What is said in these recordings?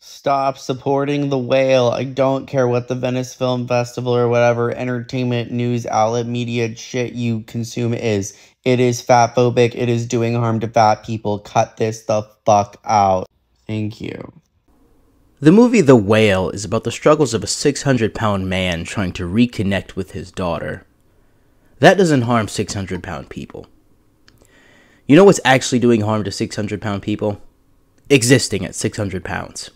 Stop supporting the whale. I don't care what the Venice Film Festival or whatever entertainment, news, outlet, media shit you consume is. It is fatphobic. It is doing harm to fat people. Cut this the fuck out. Thank you. The movie The Whale is about the struggles of a 600-pound man trying to reconnect with his daughter. That doesn't harm 600-pound people. You know what's actually doing harm to 600-pound people? Existing at 600 pounds.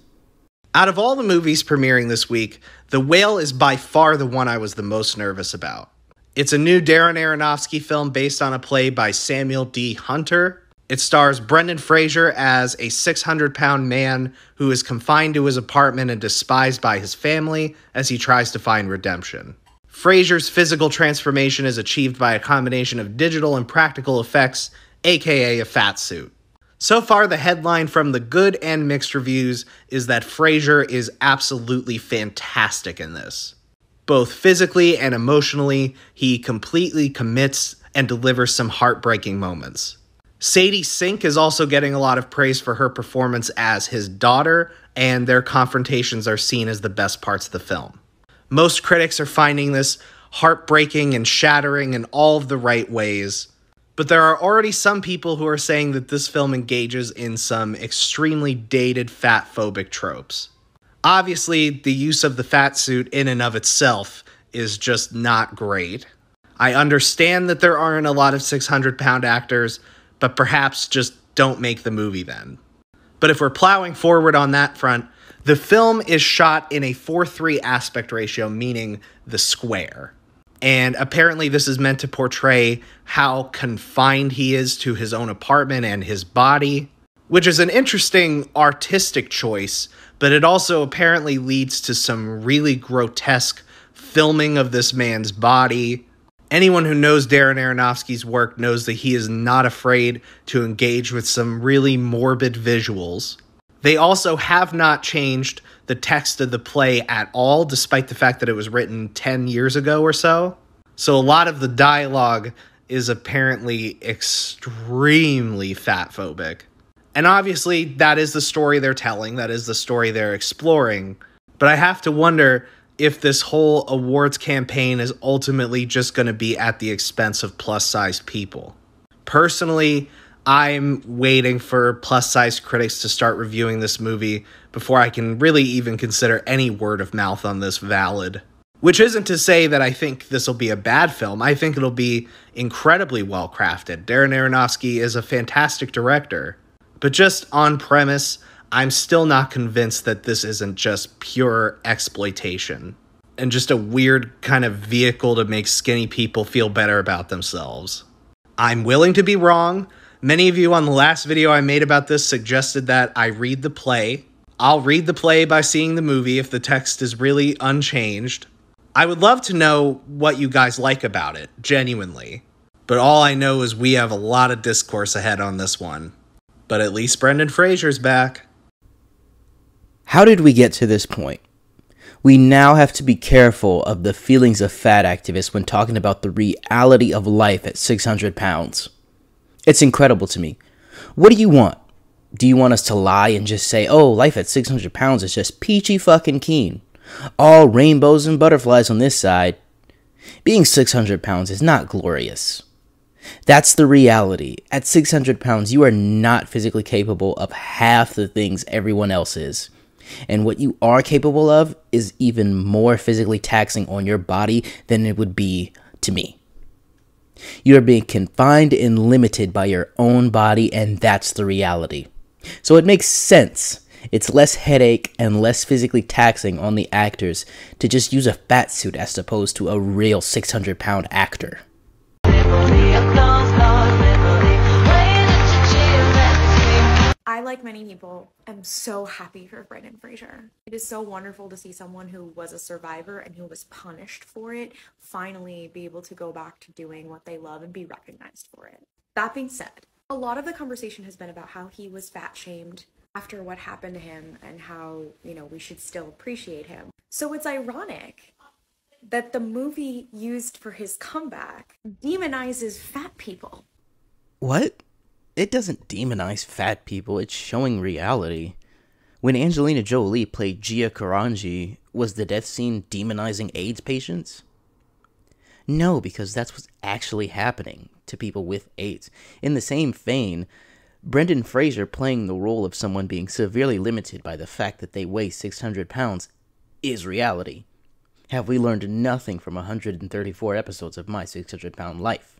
Out of all the movies premiering this week, The Whale is by far the one I was the most nervous about. It's a new Darren Aronofsky film based on a play by Samuel D. Hunter. It stars Brendan Fraser as a 600-pound man who is confined to his apartment and despised by his family as he tries to find redemption. Fraser's physical transformation is achieved by a combination of digital and practical effects, aka a fat suit. So far, the headline from the good and mixed reviews is that Fraser is absolutely fantastic in this. Both physically and emotionally, he completely commits and delivers some heartbreaking moments. Sadie Sink is also getting a lot of praise for her performance as his daughter, and their confrontations are seen as the best parts of the film. Most critics are finding this heartbreaking and shattering in all of the right ways. But there are already some people who are saying that this film engages in some extremely dated fat-phobic tropes. Obviously, the use of the fat suit in and of itself is just not great. I understand that there aren't a lot of 600-pound actors, but perhaps just don't make the movie then. But if we're plowing forward on that front, the film is shot in a 4:3 aspect ratio, meaning the square. And apparently this is meant to portray how confined he is to his own apartment and his body, which is an interesting artistic choice, but it also apparently leads to some really grotesque filming of this man's body. Anyone who knows Darren Aronofsky's work knows that he is not afraid to engage with some really morbid visuals. They also have not changed the text of the play at all, despite the fact that it was written 10 years ago or so. So a lot of the dialogue is apparently extremely fatphobic. And obviously, that is the story they're telling, that is the story they're exploring. But I have to wonder if this whole awards campaign is ultimately just going to be at the expense of plus-size people. Personally, I'm waiting for plus-size critics to start reviewing this movie before I can really even consider any word of mouth on this valid. Which isn't to say that I think this will be a bad film. I think it'll be incredibly well crafted. Darren Aronofsky is a fantastic director. But just on premise, I'm still not convinced that this isn't just pure exploitation and just a weird kind of vehicle to make skinny people feel better about themselves. I'm willing to be wrong. Many of you on the last video I made about this suggested that I read the play. I'll read the play by seeing the movie if the text is really unchanged. I would love to know what you guys like about it, genuinely. But all I know is we have a lot of discourse ahead on this one. But at least Brendan Fraser's back. How did we get to this point? We now have to be careful of the feelings of fat activists when talking about the reality of life at 600 pounds. It's incredible to me. What do you want? Do you want us to lie and just say, oh, life at 600 pounds is just peachy fucking keen? All rainbows and butterflies on this side. Being 600 pounds is not glorious. That's the reality. At 600 pounds, you are not physically capable of half the things everyone else is. And what you are capable of is even more physically taxing on your body than it would be to me. You are being confined and limited by your own body, and that's the reality. So it makes sense. It's less headache and less physically taxing on the actors to just use a fat suit as opposed to a real 600-pound actor. I, like many people, am so happy for Brendan Fraser. It is so wonderful to see someone who was a survivor and who was punished for it finally be able to go back to doing what they love and be recognized for it. That being said, a lot of the conversation has been about how he was fat-shamed after what happened to him and how, we should still appreciate him. So it's ironic that the movie used for his comeback demonizes fat people. What? It doesn't demonize fat people, it's showing reality. When Angelina Jolie played Gia Karanji, was the death scene demonizing AIDS patients? No, because that's what's actually happening to people with AIDS. In the same vein, Brendan Fraser playing the role of someone being severely limited by the fact that they weigh 600 pounds is reality. Have we learned nothing from 134 episodes of My 600-Pound Life?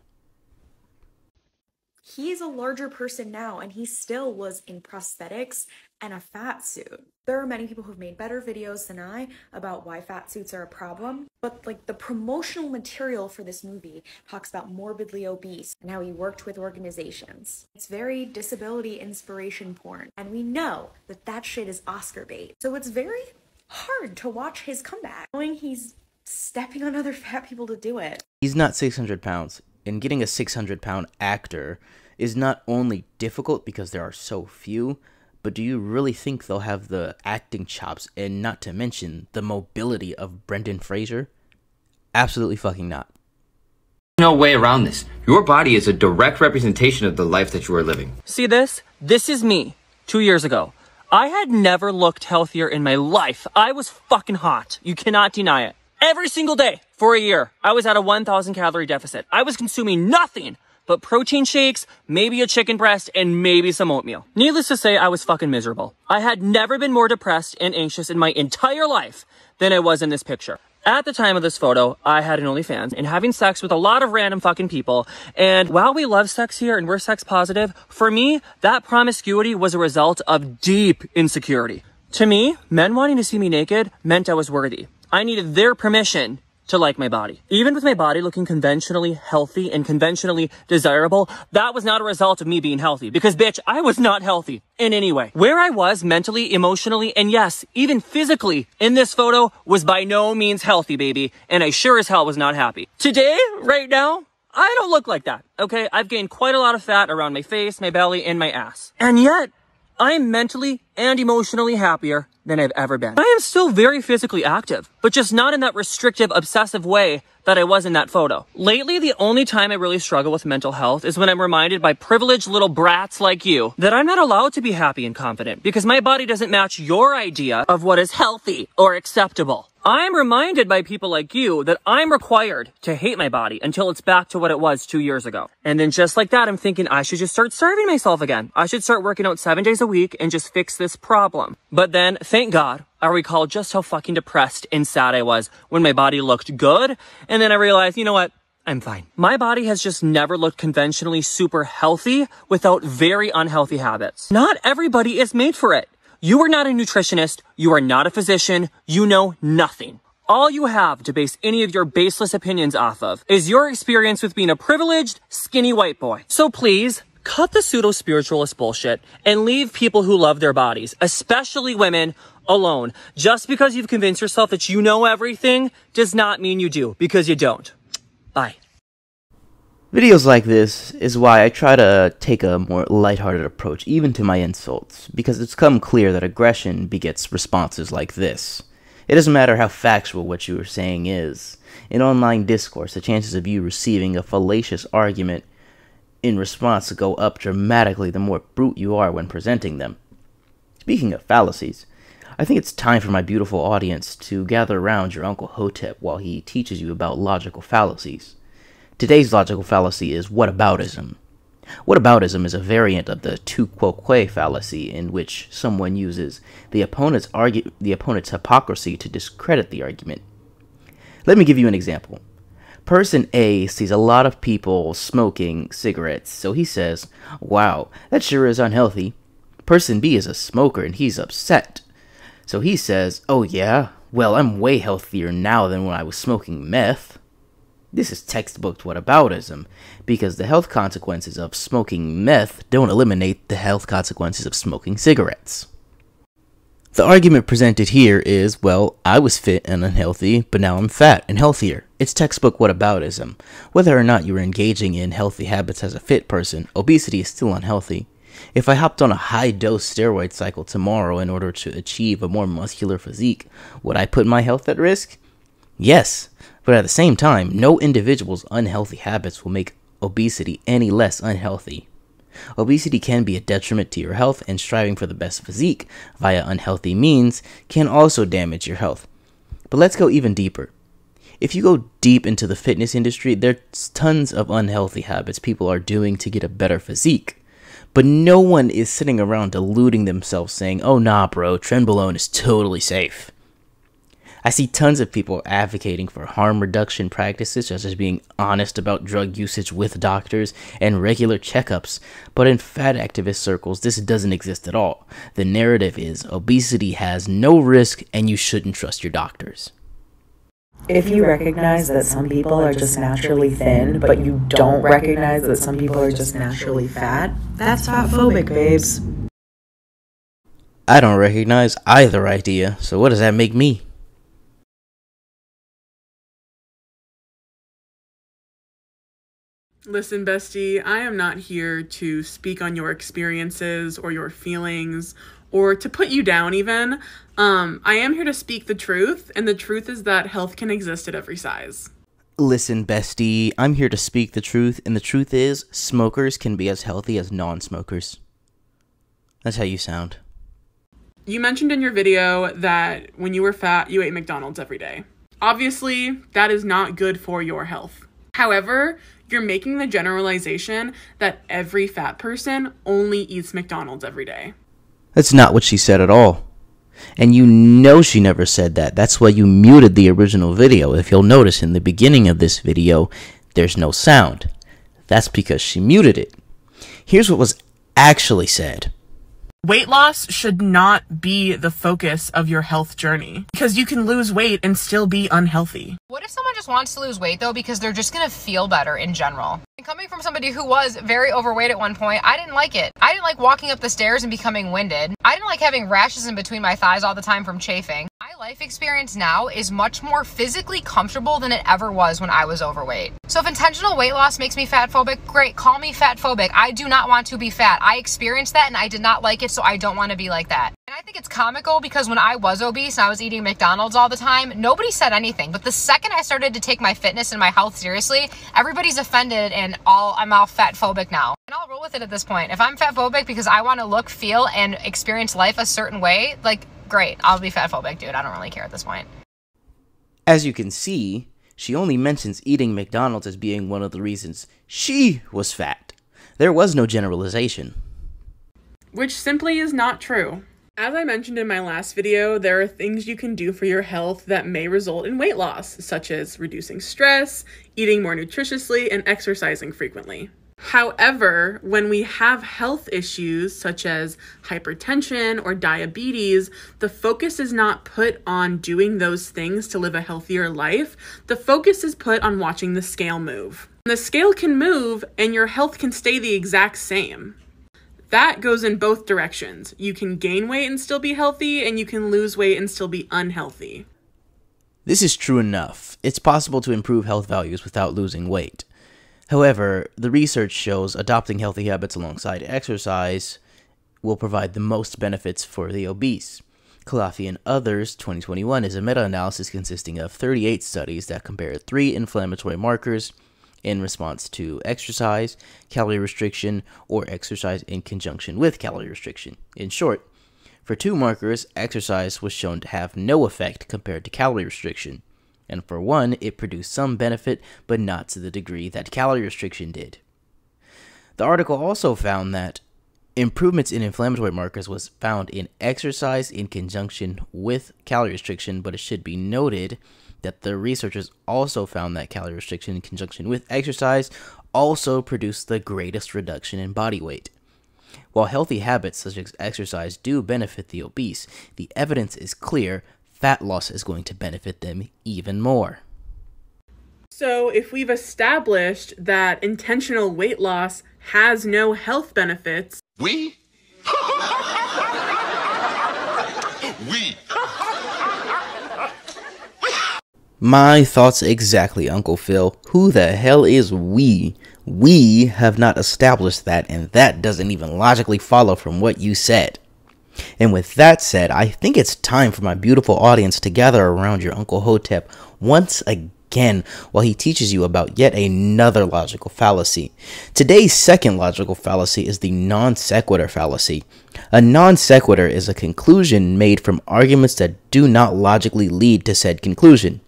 He is a larger person now, and he still was in prosthetics and a fat suit. There are many people who've made better videos than I about why fat suits are a problem, but like the promotional material for this movie talks about morbidly obese and how he worked with organizations. It's very disability inspiration porn, and we know that that shit is Oscar bait. So it's very hard to watch his comeback, knowing he's stepping on other fat people to do it. He's not 600 pounds, and getting a 600-pound actor is not only difficult because there are so few, but do you really think they'll have the acting chops and not to mention the mobility of Brendan Fraser? Absolutely fucking not. No way around this. Your body is a direct representation of the life that you are living. See this? This is me 2 years ago. I had never looked healthier in my life. I was fucking hot. You cannot deny it. Every single day for a year, I was at a 1,000 calorie deficit. I was consuming nothing but protein shakes, maybe a chicken breast, and maybe some oatmeal. Needless to say, I was fucking miserable. I had never been more depressed and anxious in my entire life than I was in this picture. At the time of this photo, I had an OnlyFans and having sex with a lot of random fucking people. And while we love sex here and we're sex positive, for me, that promiscuity was a result of deep insecurity. To me, men wanting to see me naked meant I was worthy. I needed their permission to like my body. Even with my body looking conventionally healthy and conventionally desirable, that was not a result of me being healthy. Because bitch, I was not healthy in any way. Where I was mentally, emotionally, and yes, even physically in this photo was by no means healthy, baby. And I sure as hell was not happy. Today, right now, I don't look like that, okay? I've gained quite a lot of fat around my face, my belly, and my ass. And yet, I'm mentally and emotionally happier than I've ever been. I am still very physically active, but just not in that restrictive, obsessive way that I was in that photo. Lately, the only time I really struggle with mental health is when I'm reminded by privileged little brats like you that I'm not allowed to be happy and confident because my body doesn't match your idea of what is healthy or acceptable. I'm reminded by people like you that I'm required to hate my body until it's back to what it was 2 years ago. And then just like that, I'm thinking I should just start starving myself again. I should start working out 7 days a week and just fix this problem. But then, thank God, I recall just how fucking depressed and sad I was when my body looked good. And then I realized, you know what? I'm fine. My body has just never looked conventionally super healthy without very unhealthy habits. Not everybody is made for it. You are not a nutritionist, you are not a physician, you know nothing. All you have to base any of your baseless opinions off of is your experience with being a privileged, skinny white boy. So please, cut the pseudo-spiritualist bullshit and leave people who love their bodies, especially women, alone. Just because you've convinced yourself that you know everything does not mean you do, because you don't. Bye. Videos like this is why I try to take a more lighthearted approach even to my insults, because it's come clear that aggression begets responses like this. It doesn't matter how factual what you are saying is. In online discourse, the chances of you receiving a fallacious argument in response go up dramatically the more brute you are when presenting them. Speaking of fallacies, I think it's time for my beautiful audience to gather around your Uncle Hotep while he teaches you about logical fallacies. Today's logical fallacy is whataboutism. Whataboutism is a variant of the tu quoque fallacy in which someone uses the opponent's hypocrisy to discredit the argument. Let me give you an example. Person A sees a lot of people smoking cigarettes, so he says, "Wow, that sure is unhealthy." Person B is a smoker and he's upset. So he says, "Oh yeah? Well, I'm way healthier now than when I was smoking meth." This is textbook whataboutism, because the health consequences of smoking meth don't eliminate the health consequences of smoking cigarettes. The argument presented here is, well, I was fit and unhealthy, but now I'm fat and healthier. It's textbook whataboutism. Whether or not you are engaging in healthy habits as a fit person, obesity is still unhealthy. If I hopped on a high-dose steroid cycle tomorrow in order to achieve a more muscular physique, would I put my health at risk? Yes, but at the same time, no individual's unhealthy habits will make obesity any less unhealthy. Obesity can be a detriment to your health, and striving for the best physique via unhealthy means can also damage your health. But let's go even deeper. If you go deep into the fitness industry, there's tons of unhealthy habits people are doing to get a better physique. But no one is sitting around deluding themselves saying, oh nah bro, trenbolone is totally safe. I see tons of people advocating for harm reduction practices, such as being honest about drug usage with doctors and regular checkups, but in fat activist circles, this doesn't exist at all. The narrative is obesity has no risk and you shouldn't trust your doctors. If you recognize that some people are just naturally thin, but you don't recognize that some people are just naturally fat, that's fatphobic, babes. I don't recognize either idea, so what does that make me? Listen, bestie, I am not here to speak on your experiences or your feelings or to put you down even. I am here to speak the truth, and the truth is that health can exist at every size. Listen, bestie, I'm here to speak the truth, and the truth is smokers can be as healthy as non-smokers. That's how you sound. You mentioned in your video that when you were fat, you ate McDonald's every day. Obviously, that is not good for your health. However, you're making the generalization that every fat person only eats McDonald's every day. That's not what she said at all. And you know she never said that. That's why you muted the original video. If you'll notice in the beginning of this video, there's no sound. That's because she muted it. Here's what was actually said. Weight loss should not be the focus of your health journey because you can lose weight and still be unhealthy. What if someone just wants to lose weight though because they're just gonna feel better in general? And coming from somebody who was very overweight at one point, I didn't like it. I didn't like walking up the stairs and becoming winded. I didn't like having rashes in between my thighs all the time from chafing. My life experience now is much more physically comfortable than it ever was when I was overweight. So if intentional weight loss makes me fatphobic, great, call me fatphobic. I do not want to be fat. I experienced that and I did not like it, so I don't want to be like that. And I think it's comical because when I was obese and I was eating McDonald's all the time, nobody said anything. But the second I started to take my fitness and my health seriously, everybody's offended and I'm all fatphobic now. And I'll roll with it at this point. If I'm fatphobic because I want to look, feel, and experience life a certain way, like, great, I'll be fatphobic, dude. I don't really care at this point. As you can see, she only mentions eating McDonald's as being one of the reasons she was fat. There was no generalization. Which simply is not true. As I mentioned in my last video, there are things you can do for your health that may result in weight loss, such as reducing stress, eating more nutritiously, and exercising frequently. However, when we have health issues such as hypertension or diabetes, the focus is not put on doing those things to live a healthier life. The focus is put on watching the scale move. The scale can move and your health can stay the exact same. That goes in both directions. You can gain weight and still be healthy, and you can lose weight and still be unhealthy. This is true enough. It's possible to improve health values without losing weight. However, the research shows adopting healthy habits alongside exercise will provide the most benefits for the obese. Kalafi and others, 2021, is a meta-analysis consisting of 38 studies that compared 3 inflammatory markers in response to exercise, calorie restriction, or exercise in conjunction with calorie restriction. In short, for 2 markers, exercise was shown to have no effect compared to calorie restriction, and for 1, it produced some benefit, but not to the degree that calorie restriction did. The article also found that improvements in inflammatory markers was found in exercise in conjunction with calorie restriction, but it should be noted that the researchers also found that calorie restriction in conjunction with exercise also produced the greatest reduction in body weight. While healthy habits such as exercise do benefit the obese, the evidence is clear fat loss is going to benefit them even more. So if we've established that intentional weight loss has no health benefits, We? My thoughts exactly, Uncle Phil. Who the hell is we? We have not established that, and that doesn't even logically follow from what you said. And with that said, I think it's time for my beautiful audience to gather around your Uncle Hotep once again. again while he teaches you about yet another logical fallacy. Today's second logical fallacy is the non sequitur fallacy. A non sequitur is a conclusion made from arguments that do not logically lead to said conclusion.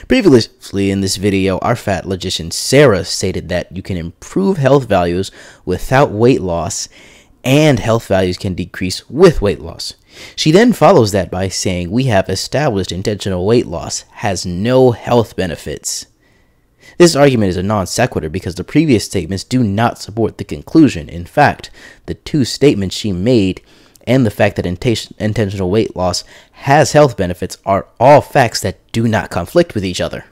Previously in this video, our fat logician Sarah stated that you can improve health values without weight loss, and health values can decrease with weight loss. She then follows that by saying we have established intentional weight loss has no health benefits. This argument is a non sequitur because the previous statements do not support the conclusion. In fact, the two statements she made and the fact that intentional weight loss has health benefits are all facts that do not conflict with each other.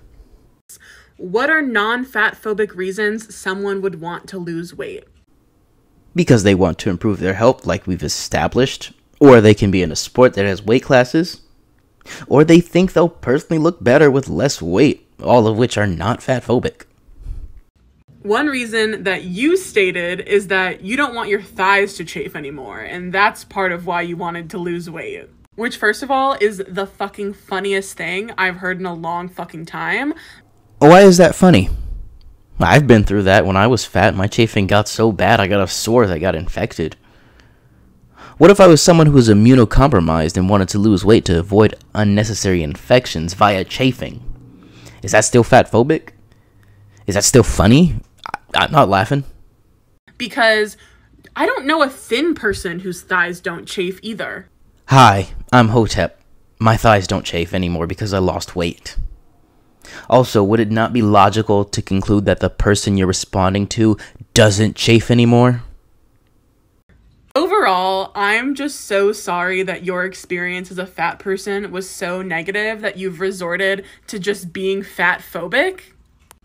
What are non-fat phobic reasons someone would want to lose weight? Because they want to improve their health, like we've established, or they can be in a sport that has weight classes, or they think they'll personally look better with less weight, all of which are not fat phobic. One reason that you stated is that you don't want your thighs to chafe anymore, and that's part of why you wanted to lose weight. Which, first of all, is the fucking funniest thing I've heard in a long fucking time. Why is that funny? I've been through that. When I was fat, my chafing got so bad I got a sore that got infected. What if I was someone who was immunocompromised and wanted to lose weight to avoid unnecessary infections via chafing? Is that still fat phobic? Is that still funny? I'm not laughing. Because I don't know a thin person whose thighs don't chafe either. Hi, I'm Hotep. My thighs don't chafe anymore because I lost weight. Also, would it not be logical to conclude that the person you're responding to doesn't chafe anymore? Overall, I'm just so sorry that your experience as a fat person was so negative that you've resorted to just being fat phobic.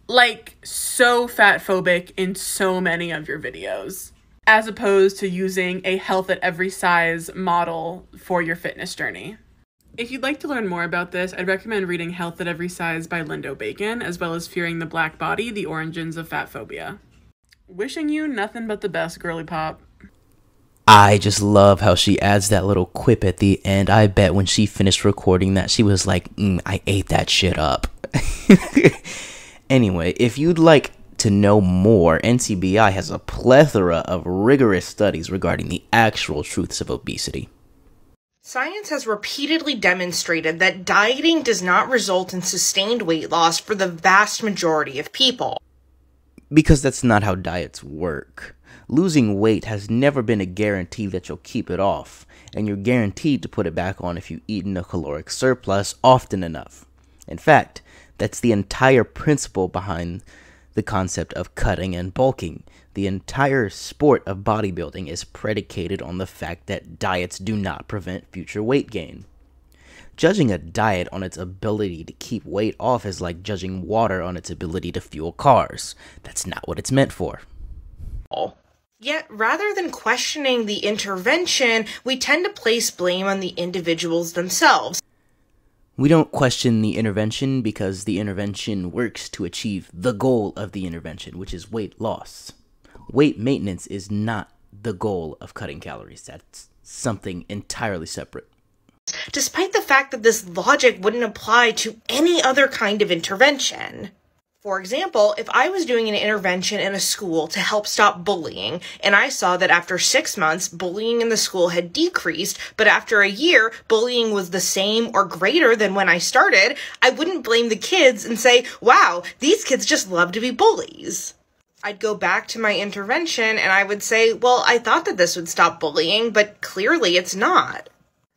Like, so fat phobic in so many of your videos, as opposed to using a health at every size model for your fitness journey. If you'd like to learn more about this, I'd recommend reading Health at Every Size by Lindo Bacon, as well as Fearing the Black Body, The Origins of Fat Phobia. Wishing you nothing but the best, girly pop. I just love how she adds that little quip at the end. I bet when she finished recording that, she was like, I ate that shit up. Anyway, if you'd like to know more, NCBI has a plethora of rigorous studies regarding the actual truths of obesity. Science has repeatedly demonstrated that dieting does not result in sustained weight loss for the vast majority of people. Because that's not how diets work. Losing weight has never been a guarantee that you'll keep it off, and you're guaranteed to put it back on if you eat in a caloric surplus often enough. In fact, that's the entire principle behind the concept of cutting and bulking. The entire sport of bodybuilding is predicated on the fact that diets do not prevent future weight gain. Judging a diet on its ability to keep weight off is like judging water on its ability to fuel cars. That's not what it's meant for. Yet, rather than questioning the intervention, we tend to place blame on the individuals themselves. We don't question the intervention because the intervention works to achieve the goal of the intervention, which is weight loss. Weight maintenance is not the goal of cutting calories. That's something entirely separate. Despite the fact that this logic wouldn't apply to any other kind of intervention. For example, if I was doing an intervention in a school to help stop bullying, and I saw that after 6 months, bullying in the school had decreased, but after a year, bullying was the same or greater than when I started, I wouldn't blame the kids and say, wow, these kids just love to be bullies. I'd go back to my intervention and I would say, well, I thought that this would stop bullying, but clearly it's not.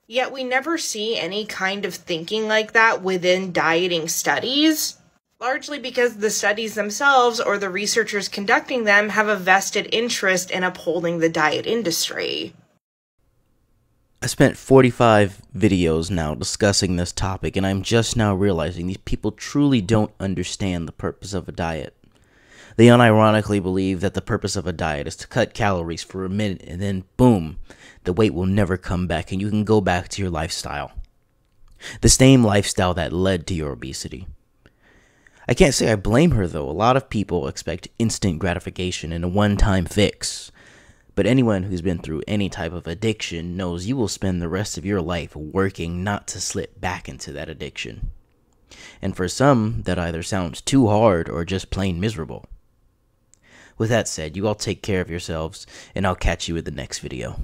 Yet we never see any kind of thinking like that within dieting studies. Largely because the studies themselves or the researchers conducting them have a vested interest in upholding the diet industry. I spent 45 videos now discussing this topic, and I'm just now realizing these people truly don't understand the purpose of a diet. They unironically believe that the purpose of a diet is to cut calories for a minute, and then boom, the weight will never come back and you can go back to your lifestyle. The same lifestyle that led to your obesity. I can't say I blame her though. A lot of people expect instant gratification and a one-time fix. But anyone who's been through any type of addiction knows you will spend the rest of your life working not to slip back into that addiction. And for some, that either sounds too hard or just plain miserable. With that said, you all take care of yourselves, and I'll catch you in the next video.